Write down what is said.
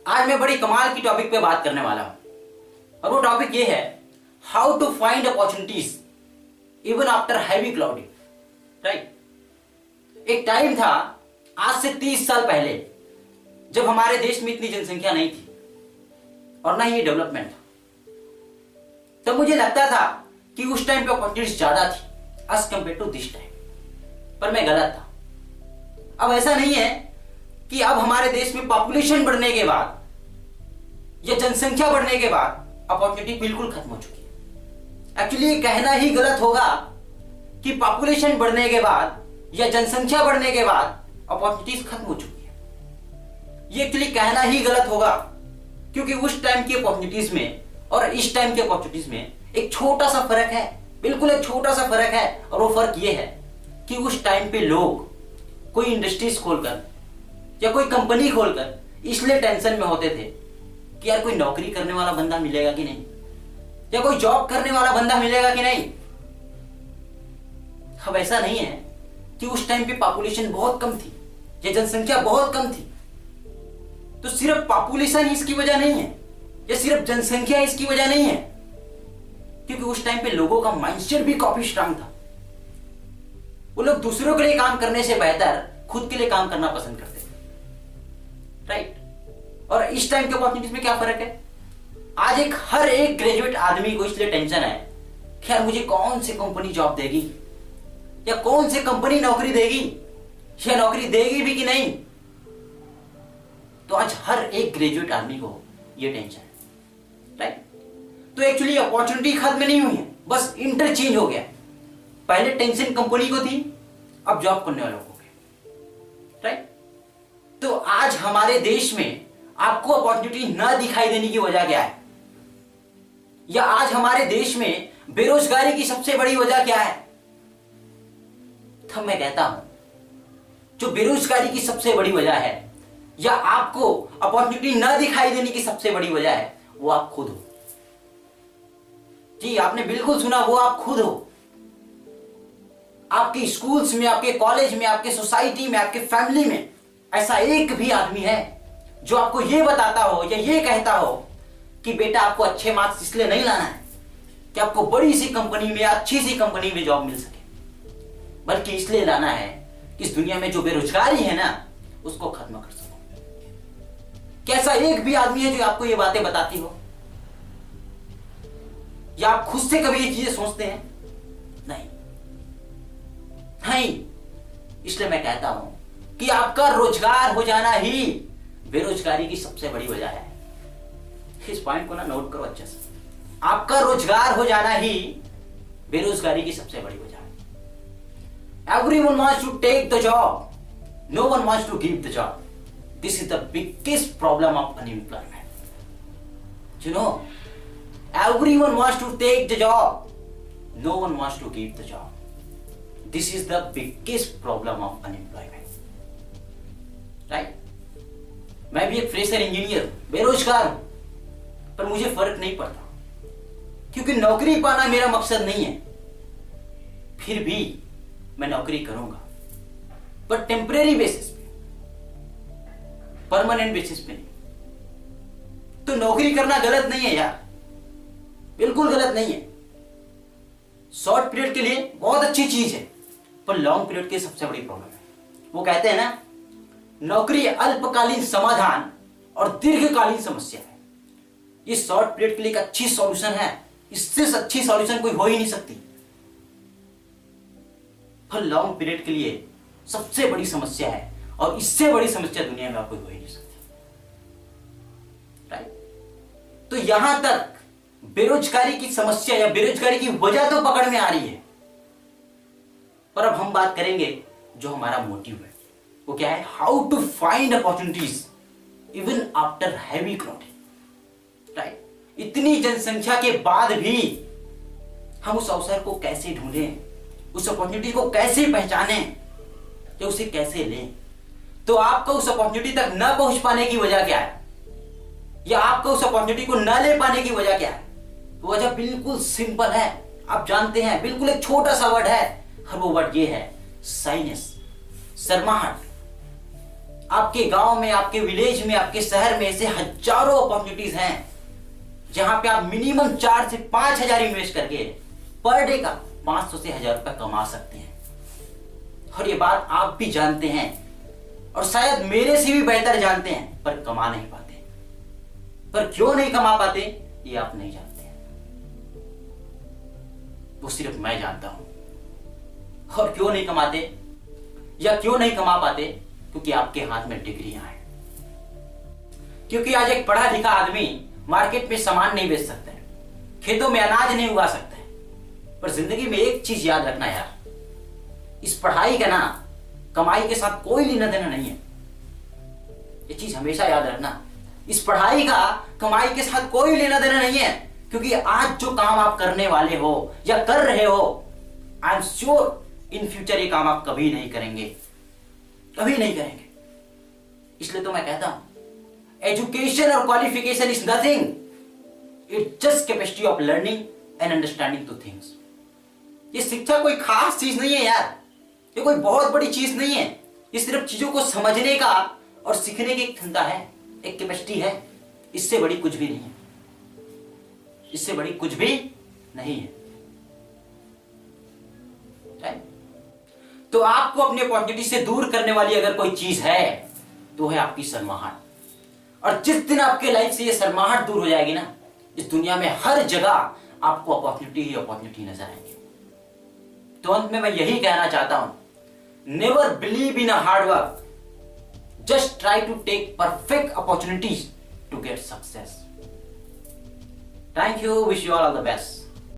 आज मैं बड़ी कमाल की टॉपिक पे बात करने वाला हूं और वो टॉपिक ये है how to find opportunities even after heavy clouding. Right. एक टाइम था आज से 30 साल पहले जब हमारे देश में इतनी जनसंख्या नहीं थी और ना ही ये डेवलपमेंट था। तब मुझे लगता था कि उस टाइम पे अपॉर्चुनिटीज ज्यादा थी as compare to this time, पर मैं गलत था। अब ऐसा नहीं है कि अब हमारे देश में पॉपुलेशन बढ़ने के बाद या जनसंख्या बढ़ने के बाद अपॉर्चुनिटी बिल्कुल खत्म हो चुकी है। एक्चुअली ये कहना ही गलत होगा कि पॉपुलेशन बढ़ने के बाद या जनसंख्या बढ़ने के बाद अपॉर्चुनिटीज खत्म हो चुकी है। ये एक्चुअली कहना ही गलत होगा क्योंकि उस टाइम की अपॉर्चुनिटीज में और इस टाइम की अपॉर्चुनिटीज में एक छोटा सा फर्क है, बिल्कुल एक छोटा सा फर्क है। और वो फर्क ये है कि उस टाइम पे लोग कोई इंडस्ट्रीज खोलकर या कोई कंपनी खोलकर इसलिए टेंशन में होते थे कि यार कोई नौकरी करने वाला बंदा मिलेगा कि नहीं, या कोई जॉब करने वाला बंदा मिलेगा कि नहीं। अब ऐसा नहीं है कि उस टाइम पे पॉपुलेशन बहुत कम थी या जनसंख्या बहुत कम थी, तो सिर्फ पॉपुलेशन इसकी वजह नहीं है या सिर्फ जनसंख्या इसकी वजह नहीं है, क्योंकि उस टाइम पे लोगों का माइंडसेट भी काफी स्ट्रांग था। वो लोग दूसरों के लिए काम करने से बेहतर खुद के लिए काम करना पसंद करते थे। राइट। और इस टाइम के अपॉर्चुनिटीज में क्या फर्क है? आज हर एक ग्रेजुएट आदमी को इसलिए टेंशन है कि यार मुझे कौन सी कंपनी जॉब देगी या कौन सी कंपनी नौकरी देगी या नौकरी देगी भी कि नहीं। तो आज हर एक ग्रेजुएट आदमी को यह टेंशन है। राइट। तो एक्चुअली अपॉर्चुनिटी खत्म नहीं हुई है, बस इंटरचेंज हो गया। पहले टेंशन कंपनी को थी, अब जॉब करने वालों को गया। राइट। तो आज हमारे देश में आपको अपॉर्चुनिटी न दिखाई देने की वजह क्या है, या आज हमारे देश में बेरोजगारी की सबसे बड़ी वजह क्या है? तो मैं कहता हूं जो बेरोजगारी की सबसे बड़ी वजह है या आपको अपॉर्चुनिटी न दिखाई देने की सबसे बड़ी वजह है, वो आप खुद हो। जी, आपने बिल्कुल सुना, वो आप खुद हो। आपके स्कूल्स में, आपके कॉलेज में, आपके सोसाइटी में, आपके फैमिली में ऐसा एक भी आदमी है जो आपको यह बताता हो या ये कहता हो कि बेटा आपको अच्छे मार्क्स इसलिए नहीं लाना है कि आपको बड़ी सी कंपनी में, अच्छी सी कंपनी में जॉब मिल सके, बल्कि इसलिए लाना है कि इस दुनिया में जो बेरोजगारी है ना, उसको खत्म कर सको। क्या ऐसा एक भी आदमी है जो आपको ये बातें बताती हो? या आप खुद से कभी ये चीजें सोचते हैं? नहीं। इसलिए मैं कहता हूं कि आपका रोजगार हो जाना ही बेरोजगारी की सबसे बड़ी वजह है। इस पॉइंट को ना नोट करो अच्छे से। आपका रोजगार हो जाना ही बेरोजगारी की सबसे बड़ी वजह है। Everyone wants to take the job, no one wants to give the job. This is the biggest problem of unemployment. You know, everyone wants to take the job, no one wants to give the job. This is the biggest problem of unemployment. Right? मैं भी एक fresher engineer, बेरोजगार हूं, पर मुझे फर्क नहीं पड़ता क्योंकि नौकरी पाना मेरा मकसद नहीं है। फिर भी मैं नौकरी करूंगा, पर टेम्परेरी बेसिस पे, परमानेंट बेसिस पे नहीं। तो नौकरी करना गलत नहीं है यार, बिल्कुल गलत नहीं है। शॉर्ट पीरियड के लिए बहुत अच्छी चीज है, पर लॉन्ग पीरियड की सबसे बड़ी प्रॉब्लम है। वो कहते हैं ना, नौकरी अल्पकालीन समाधान और दीर्घकालीन समस्या है। ये शॉर्ट पीरियड के लिए एक अच्छी सॉल्यूशन है, इससे अच्छी सॉल्यूशन कोई हो ही नहीं सकती। पर लॉन्ग पीरियड के लिए सबसे बड़ी समस्या है और इससे बड़ी समस्या दुनिया में कोई हो ही नहीं सकती। राइट। तो यहां तक बेरोजगारी की समस्या या बेरोजगारी की वजह तो पकड़ में आ रही है, पर अब हम बात करेंगे जो हमारा मोटिव है। वो क्या है? How to find opportunities even after heavy crowding. Right. इतनी जनसंख्या के बाद भी हम उस अवसर को कैसे ढूंढें, उस अपॉर्चुनिटी को कैसे पहचानें या उसे कैसे लें। तो आपको उस अपॉर्चुनिटी तक न पहुंच पाने की वजह क्या है, या आपको उस अपॉर्चुनिटी को न ले पाने की वजह क्या है? वजह बिल्कुल सिंपल है, आप जानते हैं, बिल्कुल एक छोटा सा वर्ड है, और वो वर्ड ये है साइनेस, शर्माहट। आपके गांव में, आपके विलेज में, आपके शहर में ऐसे हजारों अपॉर्चुनिटीज हैं जहां पे आप मिनिमम 4 से 5,000 इन्वेस्ट करके पर डे का 500 से 1,000 रुपए कमा सकते हैं। और ये बात आप भी जानते हैं और शायद मेरे से भी बेहतर जानते हैं, पर कमा नहीं पाते। पर क्यों नहीं कमा पाते ये आप नहीं जानते, वो सिर्फ मैं जानता हूं। और क्यों नहीं कमाते या क्यों नहीं कमा पाते? क्योंकि आपके हाथ में डिग्रियां हैं। क्योंकि आज एक पढ़ा लिखा आदमी मार्केट में सामान नहीं बेच सकता है, खेतों में अनाज नहीं उगा सकता है। पर जिंदगी में एक चीज याद रखना यार, इस पढ़ाई का ना कमाई के साथ कोई लेना देना नहीं है। ये चीज हमेशा याद रखना, इस पढ़ाई का कमाई के साथ कोई लेना देना नहीं है। क्योंकि आज जो काम आप करने वाले हो या कर रहे हो, I am sure in future ये काम आप कभी नहीं करेंगे, कभी नहीं करेंगे। इसलिए तो मैं कहता हूं एजुकेशन और qualification is nothing, it's just capacity of learning and understanding two things. ये शिक्षा कोई खास चीज नहीं है यार, ये कोई बहुत बड़ी चीज नहीं है। ये सिर्फ चीजों को समझने का और सीखने की एक क्षमता है, एक कैपेसिटी है। इससे बड़ी कुछ भी नहीं है, इससे बड़ी कुछ भी नहीं है। तो आपको अपनी अपॉर्चुनिटी से दूर करने वाली अगर कोई चीज है तो है आपकी शर्माहट। और जिस दिन आपके लाइफ से ये शर्माहट दूर हो जाएगी ना, इस दुनिया में हर जगह आपको अपॉर्चुनिटी ही अपॉर्चुनिटी नजर आएंगी। तो अंत में मैं यही कहना चाहता हूं, never believe in a hard work, just try to take perfect opportunities to get success. Thank you, wish you all the best.